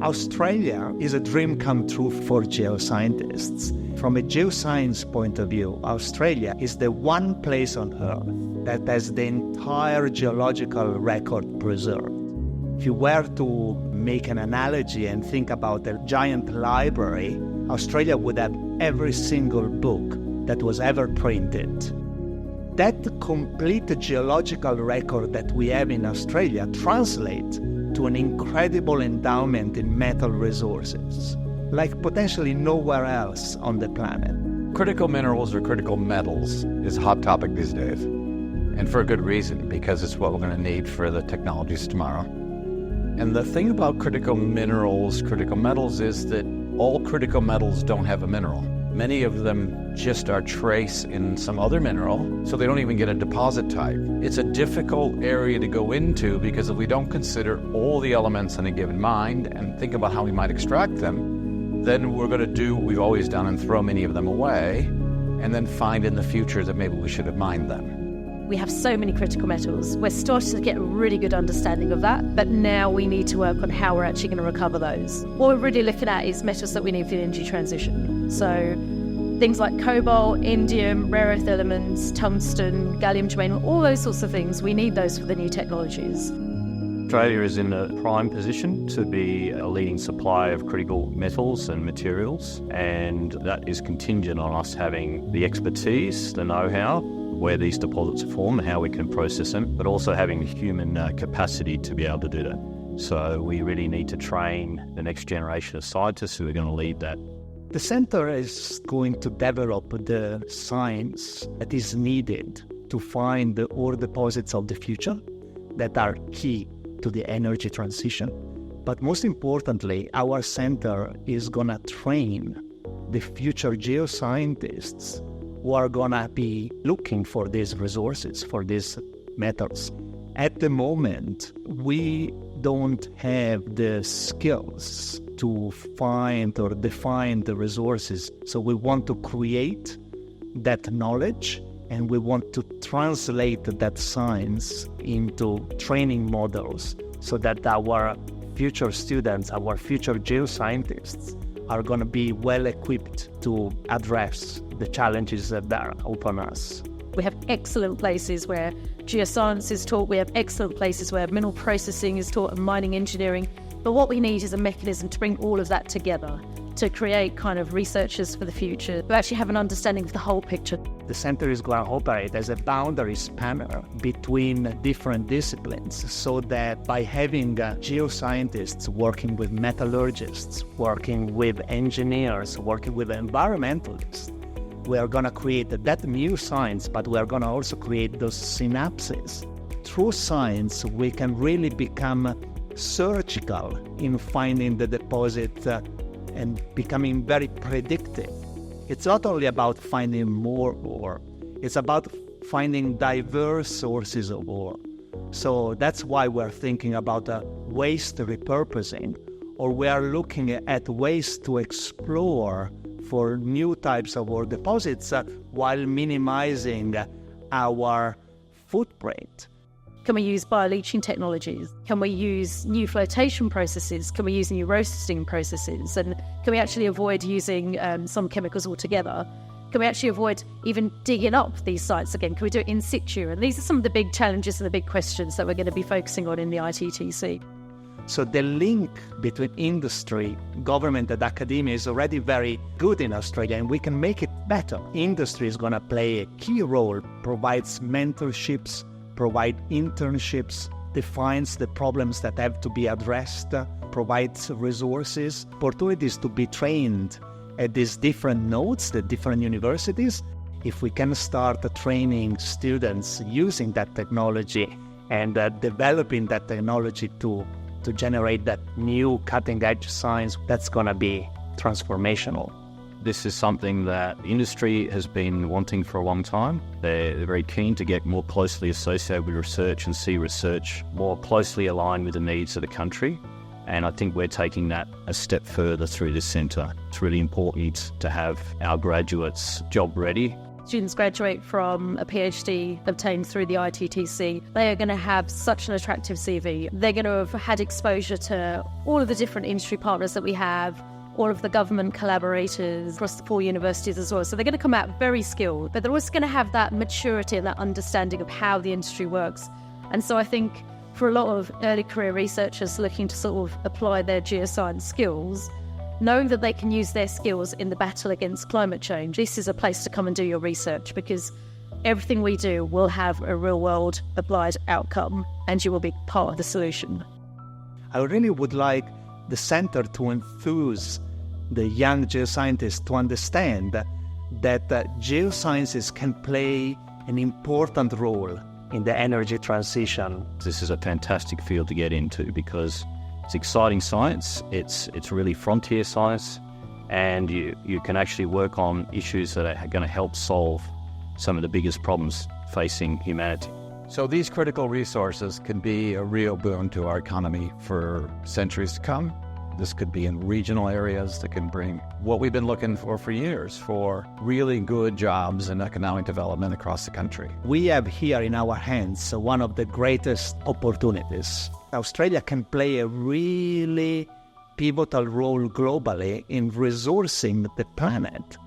Australia is a dream come true for geoscientists. From a geoscience point of view, Australia is the one place on Earth that has the entire geological record preserved. If you were to make an analogy and think about a giant library, Australia would have every single book that was ever printed. That complete geological record that we have in Australia translates to an incredible endowment in metal resources, like potentially nowhere else on the planet. Critical minerals or critical metals is a hot topic these days, and for a good reason, because it's what we're going to need for the technologies tomorrow. And the thing about critical minerals, critical metals, is that all critical metals don't have a mineral. Many of them just are trace in some other mineral, so they don't even get a deposit type. It's a difficult area to go into because if we don't consider all the elements in a given mine and think about how we might extract them, then we're going to do what we've always done and throw many of them away, and then find in the future that maybe we should have mined them. We have so many critical metals. We're starting to get a really good understanding of that, but now we need to work on how we're actually going to recover those. What we're really looking at is metals that we need for the energy transition. So things like cobalt, indium, rare earth elements, tungsten, gallium, germanium, all those sorts of things, we need those for the new technologies. Australia is in a prime position to be a leading supplier of critical metals and materials, and that is contingent on us having the expertise, the know-how, where these deposits are formed, how we can process them, but also having the human capacity to be able to do that. So we really need to train the next generation of scientists who are going to lead that. The center is going to develop the science that is needed to find the ore deposits of the future that are key to the energy transition. But most importantly, our center is going to train the future geoscientists who are going to be looking for these resources, for these metals. At the moment, we don't have the skills to find or define the resources. So we want to create that knowledge, and we want to translate that science into training models so that our future students, our future geoscientists, are going to be well equipped to address the challenges that are upon us. We have excellent places where geoscience is taught, we have excellent places where mineral processing is taught and mining engineering, but what we need is a mechanism to bring all of that together, to create kind of researchers for the future, who actually have an understanding of the whole picture. The center is going to operate as a boundary spanner between different disciplines, so that by having geoscientists working with metallurgists, working with engineers, working with environmentalists, we are going to create that new science, but we are going to also create those synapses. Through science, we can really become surgical in finding the deposit and becoming very predictive. It's not only about finding more ore, it's about finding diverse sources of ore. So that's why we're thinking about waste repurposing, or we are looking at ways to explore for new types of ore deposits while minimizing our footprint. Can we use bioleaching technologies? Can we use new flotation processes? Can we use new roasting processes? And can we actually avoid using some chemicals altogether? Can we actually avoid even digging up these sites again? Can we do it in situ? And these are some of the big challenges and the big questions that we're going to be focusing on in the ITTC. So the link between industry, government and academia is already very good in Australia, and we can make it better. Industry is going to play a key role, provides mentorships, provide internships, defines the problems that have to be addressed, provides resources, opportunities to be trained at these different nodes, the different universities. If we can start training students using that technology and developing that technology to generate that new cutting-edge science, that's going to be transformational. This is something that industry has been wanting for a long time. They're very keen to get more closely associated with research and see research more closely aligned with the needs of the country. And I think we're taking that a step further through this centre. It's really important to have our graduates job ready. students graduate from a PhD obtained through the ITTC, they are going to have such an attractive CV. They're going to have had exposure to all of the different industry partners that we have, all of the government collaborators across the 4 universities as well. So they're going to come out very skilled, but they're also going to have that maturity and that understanding of how the industry works. And so I think for a lot of early career researchers looking to sort of apply their geoscience skills, knowing that they can use their skills in the battle against climate change, this is a place to come and do your research, because everything we do will have a real-world applied outcome and you will be part of the solution. I really would like the center to enthuse the young geoscientists to understand that geosciences can play an important role in the energy transition. This is a fantastic field to get into because it's exciting science, it's really frontier science, and you can actually work on issues that are going to help solve some of the biggest problems facing humanity. So these critical resources can be a real boon to our economy for centuries to come. This could be in regional areas that can bring what we've been looking for years, for really good jobs and economic development across the country. We have here in our hands one of the greatest opportunities. Australia can play a really pivotal role globally in resourcing the planet.